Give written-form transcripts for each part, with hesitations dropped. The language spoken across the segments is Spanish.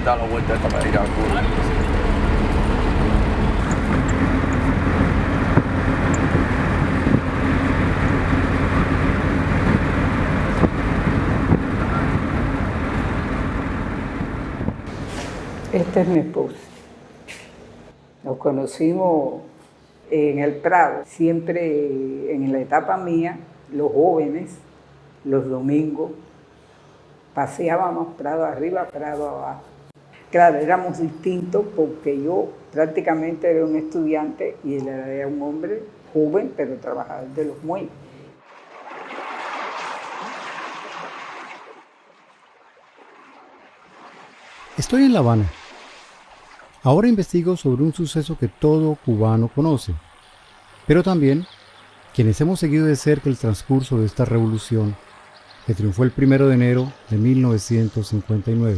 dar la vuelta esta para ir a Cuba. Este es mi esposo. Nos conocimos en el Prado, siempre en la etapa mía, los jóvenes, los domingos, paseábamos Prado arriba, Prado abajo. Claro, éramos distintos porque yo prácticamente era un estudiante y él era un hombre joven, pero trabajador de los muelles. Estoy en La Habana. Ahora investigo sobre un suceso que todo cubano conoce, pero también quienes hemos seguido de cerca el transcurso de esta revolución que triunfó el 1 de enero de 1959.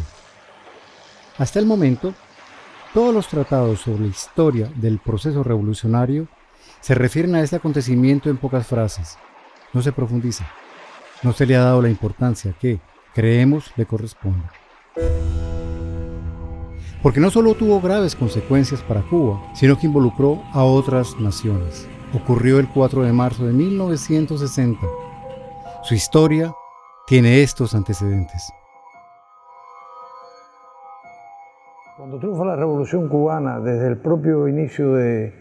Hasta el momento, todos los tratados sobre la historia del proceso revolucionario se refieren a este acontecimiento en pocas frases. No se profundiza. No se le ha dado la importancia que, creemos, le corresponde. Porque no solo tuvo graves consecuencias para Cuba, sino que involucró a otras naciones. Ocurrió el 4 de marzo de 1960. Su historia tiene estos antecedentes. Cuando triunfa la Revolución Cubana, desde el propio inicio de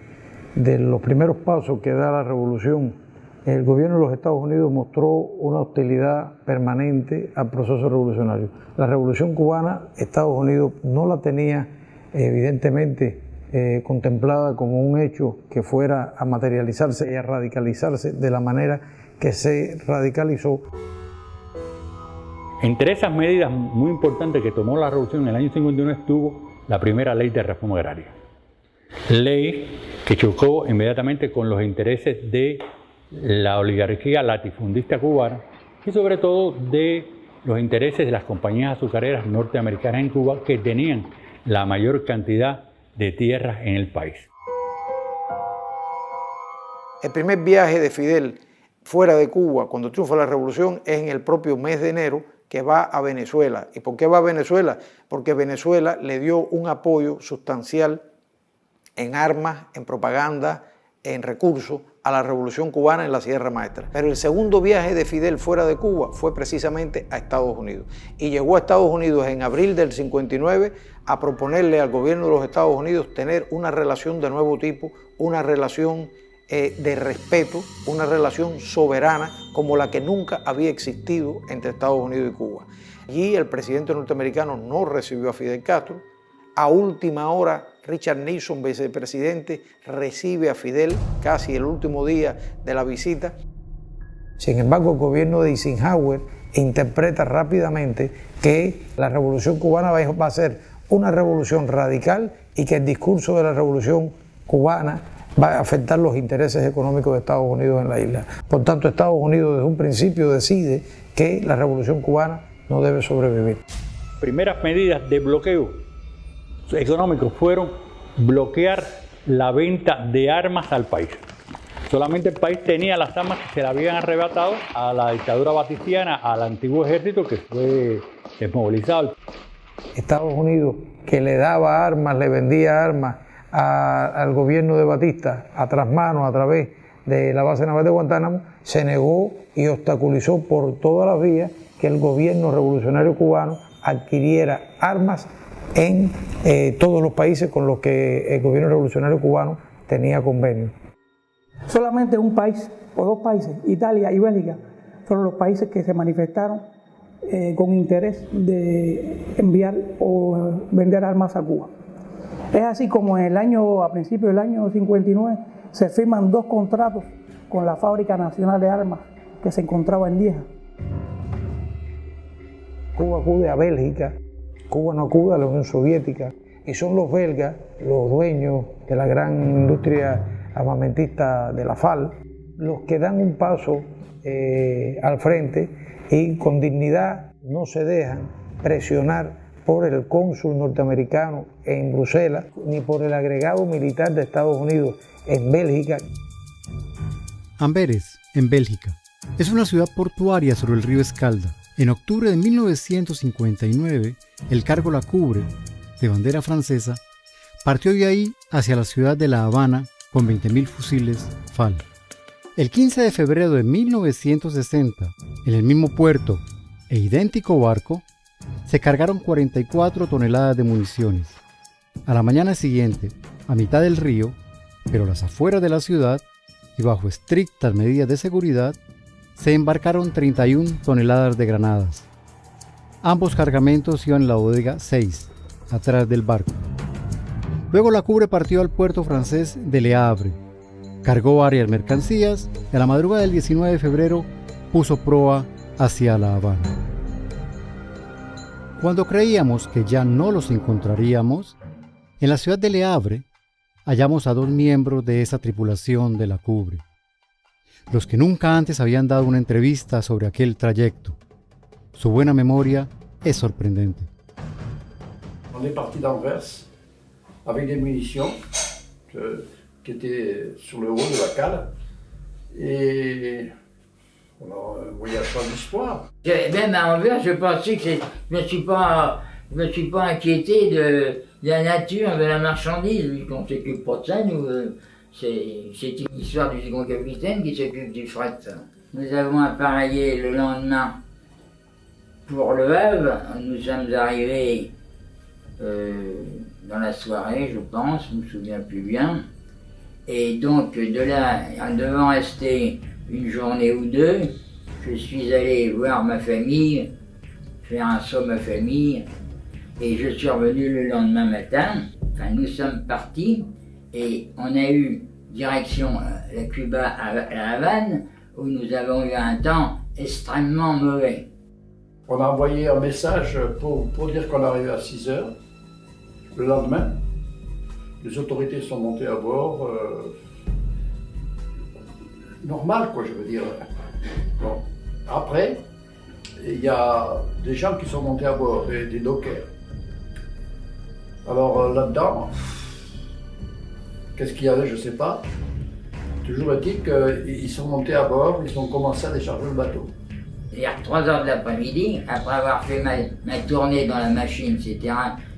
los primeros pasos que da la revolución, el gobierno de los Estados Unidos mostró una hostilidad permanente al proceso revolucionario. La Revolución Cubana, Estados Unidos no la tenía evidentemente contemplada como un hecho que fuera a materializarse y a radicalizarse de la manera que se radicalizó. Entre esas medidas muy importantes que tomó la revolución en el año 51 estuvo la primera ley de reforma agraria. Ley que chocó inmediatamente con los intereses de la oligarquía latifundista cubana y sobre todo de los intereses de las compañías azucareras norteamericanas en Cuba que tenían la mayor cantidad de tierras en el país. El primer viaje de Fidel fuera de Cuba cuando triunfa la revolución es en el propio mes de enero, que va a Venezuela. ¿Y por qué va a Venezuela? Porque Venezuela le dio un apoyo sustancial en armas, en propaganda, en recursos a la Revolución Cubana en la Sierra Maestra. Pero el segundo viaje de Fidel fuera de Cuba fue precisamente a Estados Unidos. Y llegó a Estados Unidos en abril del 59 a proponerle al gobierno de los Estados Unidos tener una relación de nuevo tipo, una relación de respeto, una relación soberana como la que nunca había existido entre Estados Unidos y Cuba. Allí el presidente norteamericano no recibió a Fidel Castro. A última hora, Richard Nixon, vicepresidente, recibe a Fidel casi el último día de la visita. Sin embargo, el gobierno de Eisenhower interpreta rápidamente que la revolución cubana va a ser una revolución radical y que el discurso de la revolución cubana va a afectar los intereses económicos de Estados Unidos en la isla. Por tanto, Estados Unidos desde un principio decide que la revolución cubana no debe sobrevivir. Primeras medidas de bloqueo económico fueron bloquear la venta de armas al país. Solamente el país tenía las armas que se le habían arrebatado a la dictadura batistiana, al antiguo ejército que fue desmovilizado. Estados Unidos, que le daba armas, le vendía armas al gobierno de Batista a trasmano, a través de la base naval de Guantánamo, se negó y obstaculizó por todas las vías que el gobierno revolucionario cubano adquiriera armas en todos los países con los que el gobierno revolucionario cubano tenía convenio. Solamente un país o dos países, Italia y Bélgica, fueron los países que se manifestaron con interés de enviar o vender armas a Cuba. Es así como a principios del año 59 se firman 2 contratos con la Fábrica Nacional de Armas que se encontraba en Lieja. Cuba acude a Bélgica, Cuba no acude a la Unión Soviética, y son los belgas, los dueños de la gran industria armamentista de la FAL, los que dan un paso al frente y con dignidad no se dejan presionar por el cónsul norteamericano en Bruselas, ni por el agregado militar de Estados Unidos en Bélgica. Amberes, en Bélgica, es una ciudad portuaria sobre el río Escalda. En octubre de 1959, el cargo la cubre de bandera francesa, partió de ahí hacia la ciudad de La Habana con 20.000 fusiles FAL. El 15 de febrero de 1960, en el mismo puerto e idéntico barco, se cargaron 44 toneladas de municiones. A la mañana siguiente, a mitad del río, pero a las afueras de la ciudad y bajo estrictas medidas de seguridad, se embarcaron 31 toneladas de granadas. Ambos cargamentos iban en la bodega 6, atrás del barco. Luego la Cubre partió al puerto francés de Le Havre, cargó varias mercancías y a la madrugada del 19 de febrero puso proa hacia La Habana. Cuando creíamos que ya no los encontraríamos, en la ciudad de Le Havre hallamos a 2 miembros de esa tripulación de la Cubre, los que nunca antes habían dado una entrevista sobre aquel trayecto. Su buena memoria es sorprendente. On est parti d'Anvers avec des munitions qui étaient sur le haut de la cale et on a un voyage sans histoire. Même à Anvers, je pensais que je me suis pas inquiété de la nature, de la marchandise, vu qu'on s'occupe pas de ça, nous, c'est une histoire du second capitaine qui s'occupe du fret. Nous avons appareillé le lendemain pour Le Havre, nous sommes arrivés dans la soirée, je pense, je ne me souviens plus bien, et donc de là, en devant rester une journée ou deux, je suis allé voir ma famille, faire un saut à ma famille, et je suis revenu le lendemain matin. Enfin, nous sommes partis et on a eu direction la Cuba à La Havane, où nous avons eu un temps extrêmement mauvais. On a envoyé un message pour dire qu'on arrivait à 6 heures. Le lendemain, les autorités sont montées à bord. Normal, quoi, je veux dire. Bon. Après, il y a des gens qui sont montés à bord, des dockers. Alors là-dedans, qu'est-ce qu'il y avait, je ne sais pas. Toujours est-il qu'ils sont montés à bord, ils ont commencé à décharger le bateau. Vers 3 heures de l'après-midi, après avoir fait ma tournée dans la machine, etc.,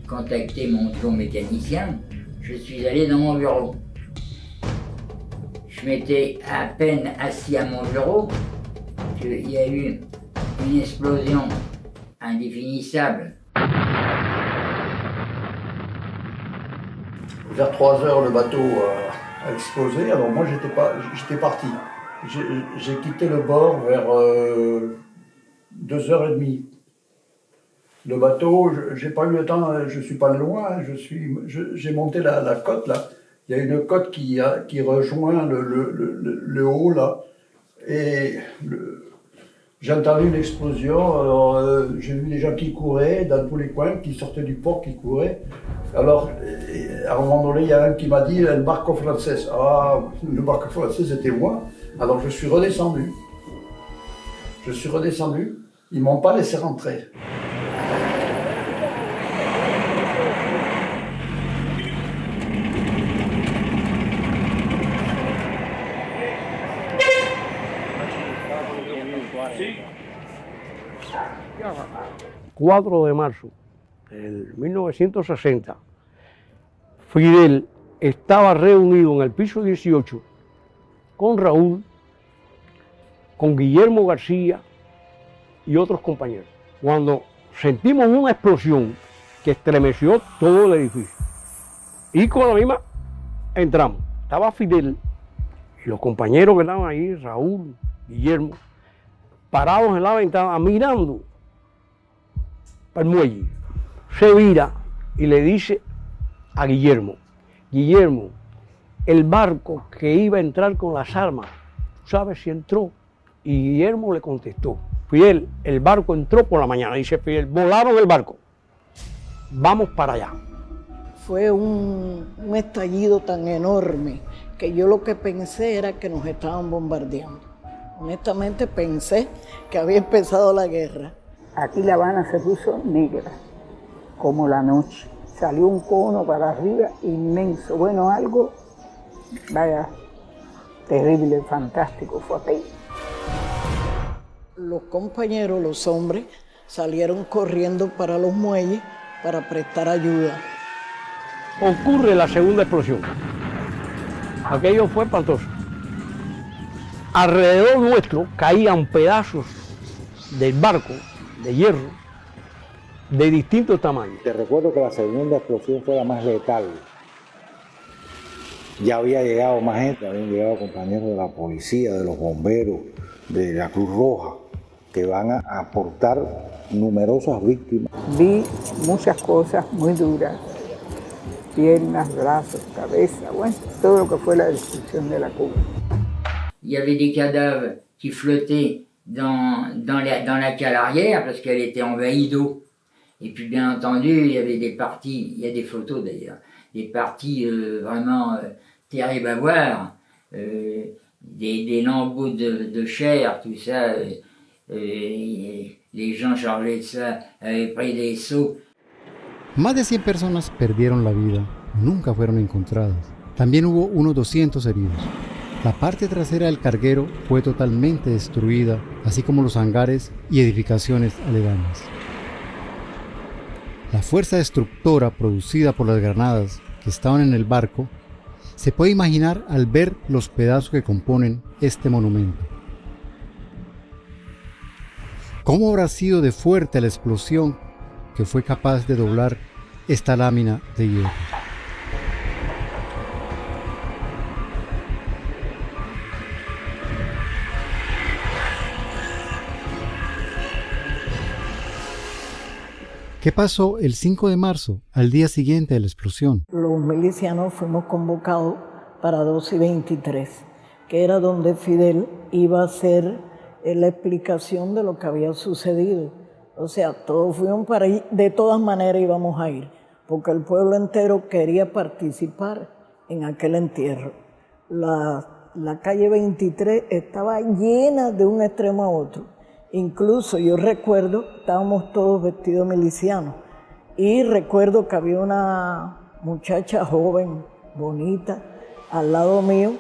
contacté mon mécanicien, je suis allé dans mon bureau. Je m'étais à peine assis à mon bureau qu'il y a eu une explosion indéfinissable. Vers 3 heures, le bateau a explosé. Alors moi, j'étais parti. J'ai quitté le bord vers 2h30. Le bateau, j'ai pas eu le temps, je suis pas loin, j'ai monté la côte là. Il y a une côte qui rejoint le haut là. Et j'ai entendu une explosion, alors j'ai vu des gens qui couraient dans tous les coins, qui sortaient du port, qui couraient. Alors, à un moment donné, il y a un qui m'a dit « le barco français ». Ah, le barco français, c'était moi. Alors, je suis redescendu. Ils m'ont pas laissé rentrer. El 4 de marzo del 1960, Fidel estaba reunido en el piso 18 con Raúl, con Guillermo García y otros compañeros, cuando sentimos una explosión que estremeció todo el edificio. Y con la misma entramos. Estaba Fidel y los compañeros que estaban ahí, Raúl, Guillermo, parados en la ventana mirando al muelle. Se vira y le dice a Guillermo, Guillermo, el barco que iba a entrar con las armas, ¿sabes si entró? Y Guillermo le contestó, Fidel, el barco entró por la mañana. Dice Fidel, volaron el barco, vamos para allá. Fue un estallido tan enorme que yo lo que pensé era que nos estaban bombardeando. Honestamente pensé que había empezado la guerra. Aquí La Habana se puso negra, como la noche. Salió un cono para arriba inmenso. Bueno, algo, vaya, terrible, fantástico fue aquello. Los compañeros, los hombres, salieron corriendo para los muelles para prestar ayuda. Ocurre la segunda explosión. Aquello fue espantoso. Alrededor nuestro caían pedazos del barco de hierro de distintos tamaños. Te recuerdo que la segunda explosión fue la más letal. Ya había llegado más gente, habían llegado compañeros de la policía, de los bomberos, de la Cruz Roja, que van a aportar numerosas víctimas. Vi muchas cosas muy duras, piernas, brazos, cabeza, bueno, todo lo que fue la destrucción de la Cuba. Il y avait des cadavres qui flottaient dans la cale arrière parce qu'elle était envahie d'eau. Et puis bien entendu, il y avait des parties, il y a des photos d'ailleurs, des parties vraiment terribles à voir, des lambeaux de chair, tout ça. Les gens chargés de ça avaient pris des seaux. Más de 100 personas perdieron la vida, nunca fueron encontradas. También hubo unos 200 heridos. La parte trasera del carguero fue totalmente destruida, así como los hangares y edificaciones aledañas. La fuerza destructora producida por las granadas que estaban en el barco se puede imaginar al ver los pedazos que componen este monumento. ¿Cómo habrá sido de fuerte la explosión que fue capaz de doblar esta lámina de hierro? ¿Qué pasó el 5 de marzo, al día siguiente de la explosión? Los milicianos fuimos convocados para 2:23, que era donde Fidel iba a hacer la explicación de lo que había sucedido. O sea, todos fuimos para ahí, de todas maneras íbamos a ir, porque el pueblo entero quería participar en aquel entierro. La calle 23 estaba llena de un extremo a otro. Incluso yo recuerdo, estábamos todos vestidos milicianos, y recuerdo que había una muchacha joven, bonita, al lado mío,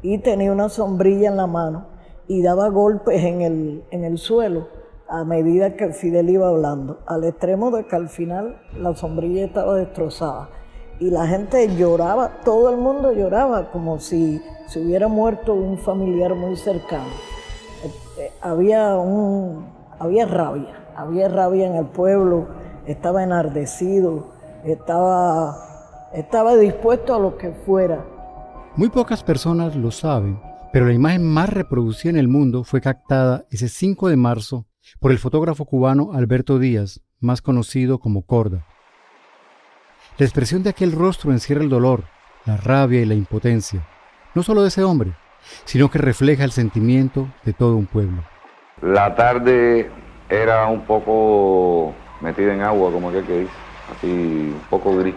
y tenía una sombrilla en la mano, y daba golpes en el suelo a medida que Fidel iba hablando, al extremo de que al final la sombrilla estaba destrozada. Y la gente lloraba, todo el mundo lloraba, como si se hubiera muerto un familiar muy cercano. Había rabia en el pueblo, estaba enardecido, estaba dispuesto a lo que fuera. Muy pocas personas lo saben, pero la imagen más reproducida en el mundo fue captada ese 5 de marzo por el fotógrafo cubano Alberto Díaz, más conocido como Korda. La expresión de aquel rostro encierra el dolor, la rabia y la impotencia, no solo de ese hombre, sino que refleja el sentimiento de todo un pueblo. La tarde era un poco metida en agua, como aquel que dice, así un poco gris.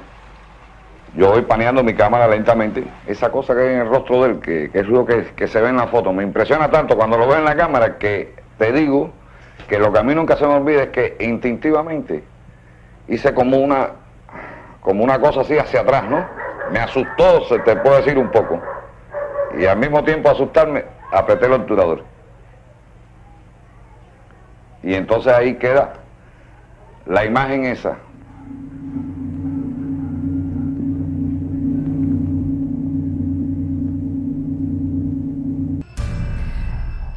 Yo voy paneando mi cámara lentamente, esa cosa que hay en el rostro de él, que es lo que se ve en la foto, me impresiona tanto cuando lo veo en la cámara que te digo que lo que a mí nunca se me olvida es que instintivamente hice como una cosa así hacia atrás, ¿no? Me asustó, se te puede decir un poco. Y al mismo tiempo asustarme, apreté el obturador. Y entonces ahí queda la imagen esa.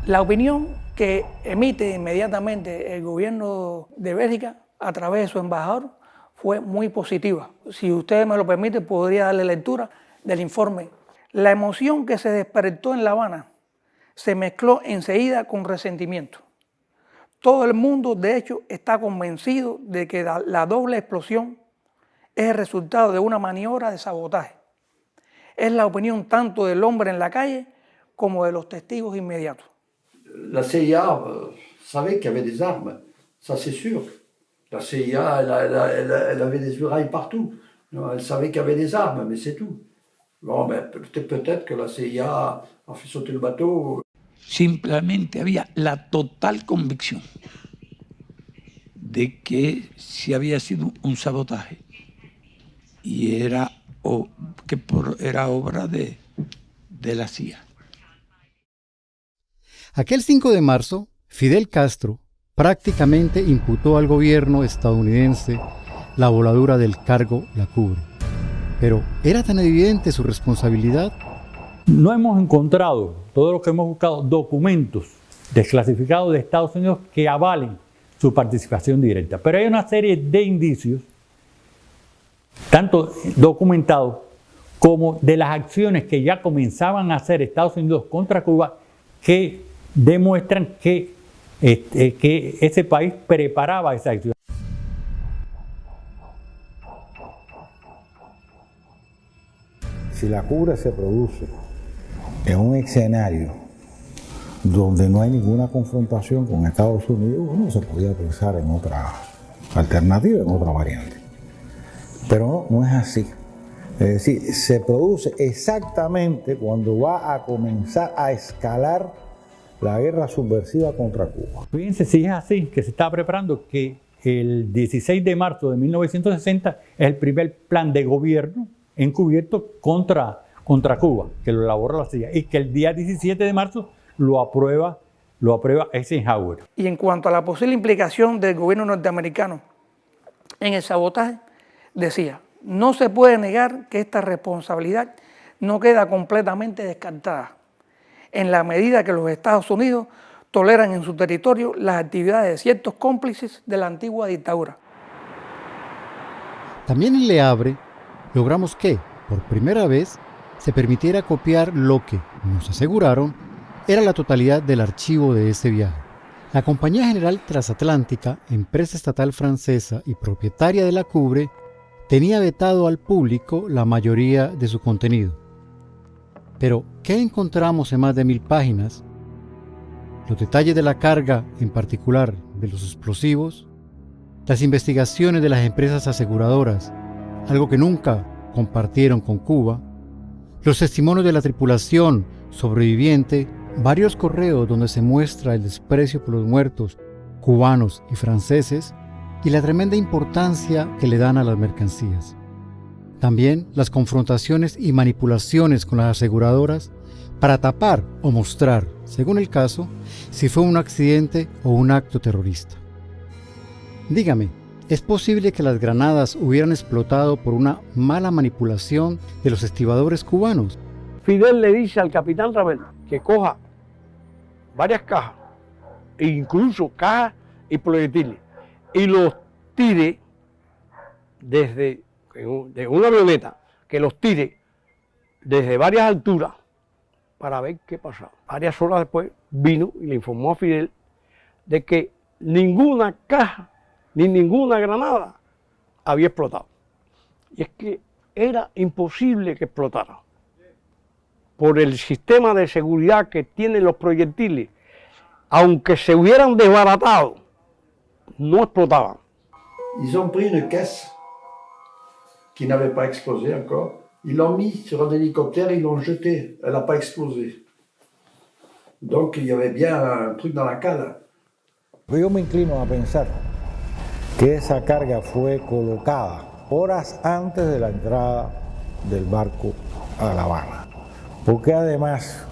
La opinión que emite inmediatamente el gobierno de Bélgica a través de su embajador fue muy positiva. Si ustedes me lo permiten, podría darle lectura del informe. La emoción que se despertó en La Habana se mezcló enseguida con resentimiento. Todo el mundo, de hecho, está convencido de que la doble explosión es el resultado de una maniobra de sabotaje. Es la opinión tanto del hombre en la calle como de los testigos inmediatos. La CIA savait qu'il y avait des armes, ça c'est sûr. La CIA, elle avait des oreilles partout. Elle savait qu'il y avait des armes, mais c'est tout. Bon, ben, peut-être que la CIA a fait sauter le bateau. Simplemente había la total convicción de que si había sido un sabotaje y era obra de la CIA. Aquel 5 de marzo, Fidel Castro prácticamente imputó al gobierno estadounidense la voladura del cargo La Cubre. Pero ¿era tan evidente su responsabilidad? No hemos encontrado, todo lo que hemos buscado, documentos desclasificados de Estados Unidos que avalen su participación directa. Pero hay una serie de indicios, tanto documentados como de las acciones que ya comenzaban a hacer Estados Unidos contra Cuba, que demuestran que ese país preparaba esa acción. Si La Cubre se produce en un escenario donde no hay ninguna confrontación con Estados Unidos, uno se podía pensar en otra alternativa, en otra variante. Pero no es así. Es decir, se produce exactamente cuando va a comenzar a escalar la guerra subversiva contra Cuba. Fíjense si es así, que se está preparando, que el 16 de marzo de 1960 es el primer plan de gobierno encubierto contra Cuba, que lo elabora la CIA, y que el día 17 de marzo lo aprueba Eisenhower. Y en cuanto a la posible implicación del gobierno norteamericano en el sabotaje, decía: no se puede negar que esta responsabilidad no queda completamente descartada, en la medida que los Estados Unidos toleran en su territorio las actividades de ciertos cómplices de la antigua dictadura. También en Le Havre logramos que, por primera vez, se permitiera copiar lo que, nos aseguraron, era la totalidad del archivo de ese viaje. La Compañía General Transatlántica, empresa estatal francesa y propietaria de La Cubre, tenía vetado al público la mayoría de su contenido. Pero, ¿qué encontramos en más de 1000 páginas? Los detalles de la carga, en particular de los explosivos, las investigaciones de las empresas aseguradoras, algo que nunca compartieron con Cuba, los testimonios de la tripulación sobreviviente, varios correos donde se muestra el desprecio por los muertos cubanos y franceses y la tremenda importancia que le dan a las mercancías. También las confrontaciones y manipulaciones con las aseguradoras para tapar o mostrar, según el caso, si fue un accidente o un acto terrorista. Dígame, ¿es posible que las granadas hubieran explotado por una mala manipulación de los estibadores cubanos? Fidel le dice al capitán Ravel que coja varias cajas, e incluso cajas y proyectiles, y los tire desde de una avioneta, que los tire desde varias alturas para ver qué pasaba. Varias horas después vino y le informó a Fidel de que ninguna caja ni ninguna granada había explotado. Y es que era imposible que explotara. Por el sistema de seguridad que tienen los proyectiles, aunque se hubieran desbaratado, no explotaban. Ils ont pris une caisse qui n'avait pas explosé encore. Ils l'ont mis sur un hélicoptère et ils l'ont jetée. Elle n'a pas explosé. Donc il y avait bien un truc dans la cale. Yo me inclino a pensar que esa carga fue colocada horas antes de la entrada del barco a La Habana. Porque además,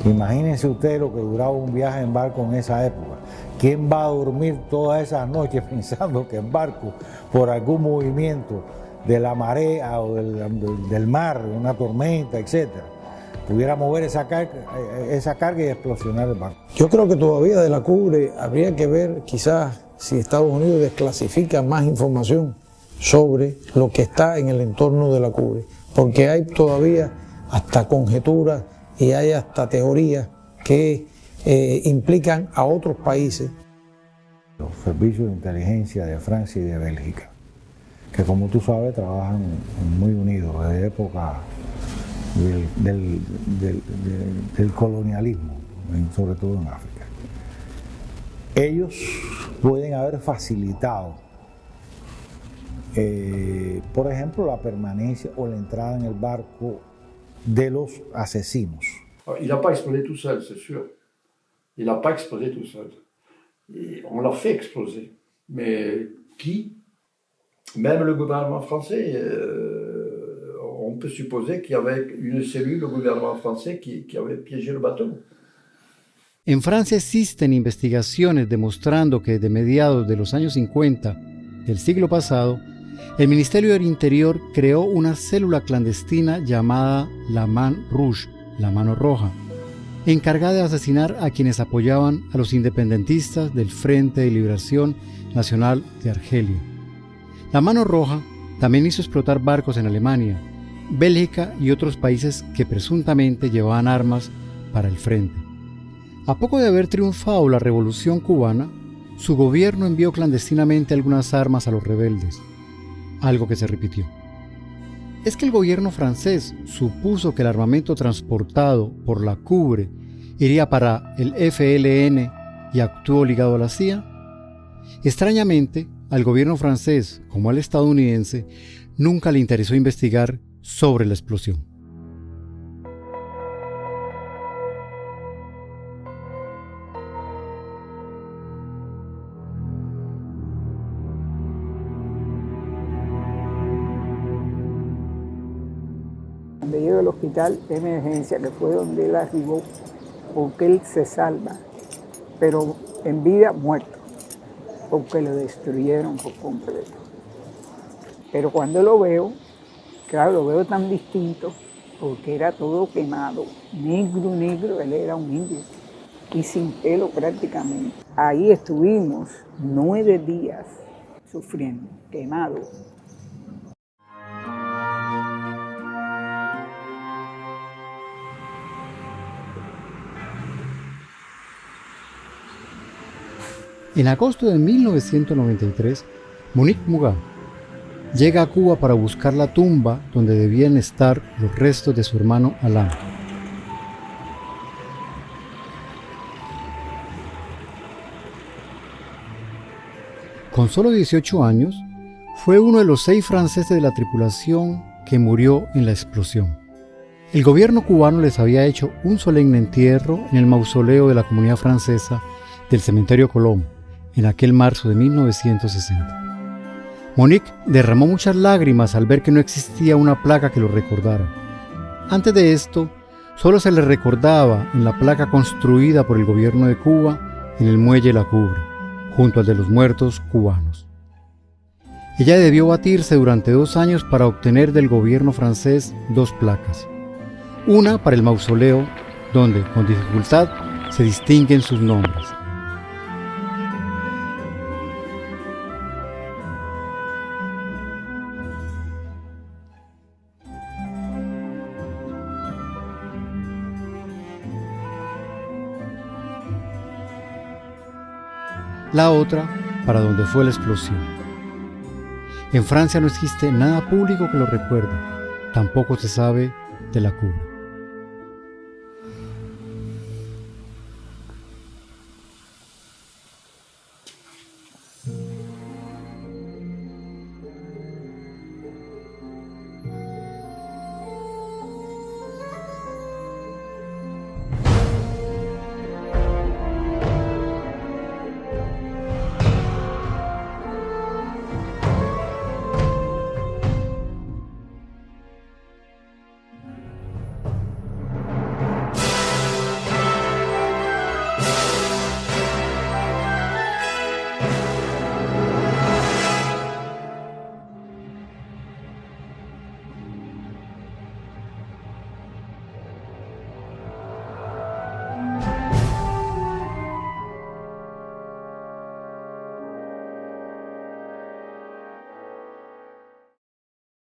imagínense usted lo que duraba un viaje en barco en esa época. ¿Quién va a dormir todas esas noches pensando que el barco, por algún movimiento de la marea o del mar, una tormenta, etcétera, pudiera mover esa carga y explosionar el barco? Yo creo que todavía de La Cubre habría que ver quizás si Estados Unidos desclasifica más información sobre lo que está en el entorno de La Cubre, porque hay todavía hasta conjeturas y hay hasta teorías que implican a otros países. Los servicios de inteligencia de Francia y de Bélgica, que como tú sabes trabajan muy unidos desde época del colonialismo, sobre todo en África. Ellos pueden haber facilitado, por ejemplo, la permanencia o la entrada en el barco de los asesinos. Il n'a pas explosé tout seul, c'est sûr. Il n'a pas explosé tout seul. Et on l'a fait exploser. Mais qui? Même le gouvernement français, on peut supposer qu'il y avait une cellule au gouvernement français qui avait piégé le bateau. En Francia existen investigaciones demostrando que desde mediados de los años 50 del siglo pasado el Ministerio del Interior creó una célula clandestina llamada la Main Rouge, la Mano Roja, encargada de asesinar a quienes apoyaban a los independentistas del Frente de Liberación Nacional de Argelia. La Mano Roja también hizo explotar barcos en Alemania, Bélgica y otros países que presuntamente llevaban armas para el frente. A poco de haber triunfado la Revolución cubana, su gobierno envió clandestinamente algunas armas a los rebeldes, algo que se repitió. Es que el gobierno francés supuso que el armamento transportado por la CUBRE iría para el FLN y actuó ligado a la CIA. Extrañamente, al gobierno francés, como al estadounidense, nunca le interesó investigar sobre la explosión. Cuando llego al hospital de emergencia, que fue donde él arribó, porque él se salva, pero en vida muerto, porque lo destruyeron por completo. Pero cuando lo veo, claro, lo veo tan distinto, porque era todo quemado, negro, negro, él era un indio, y sin pelo prácticamente. Ahí estuvimos 9 días sufriendo, quemados. En agosto de 1993, Monique Mugat llega a Cuba para buscar la tumba donde debían estar los restos de su hermano Alain. Con solo 18 años, fue uno de los 6 franceses de la tripulación que murió en la explosión. El gobierno cubano les había hecho un solemne entierro en el mausoleo de la comunidad francesa del cementerio Colón, en aquel marzo de 1960. Monique derramó muchas lágrimas al ver que no existía una placa que lo recordara. Antes de esto, solo se le recordaba en la placa construida por el gobierno de Cuba en el muelle La Cubre, junto al de los muertos cubanos. Ella debió batirse durante 2 años para obtener del gobierno francés 2 placas. Una para el mausoleo, donde con dificultad se distinguen sus nombres. La otra para donde fue la explosión. En Francia no existe nada público que lo recuerde, tampoco se sabe de la Cuba.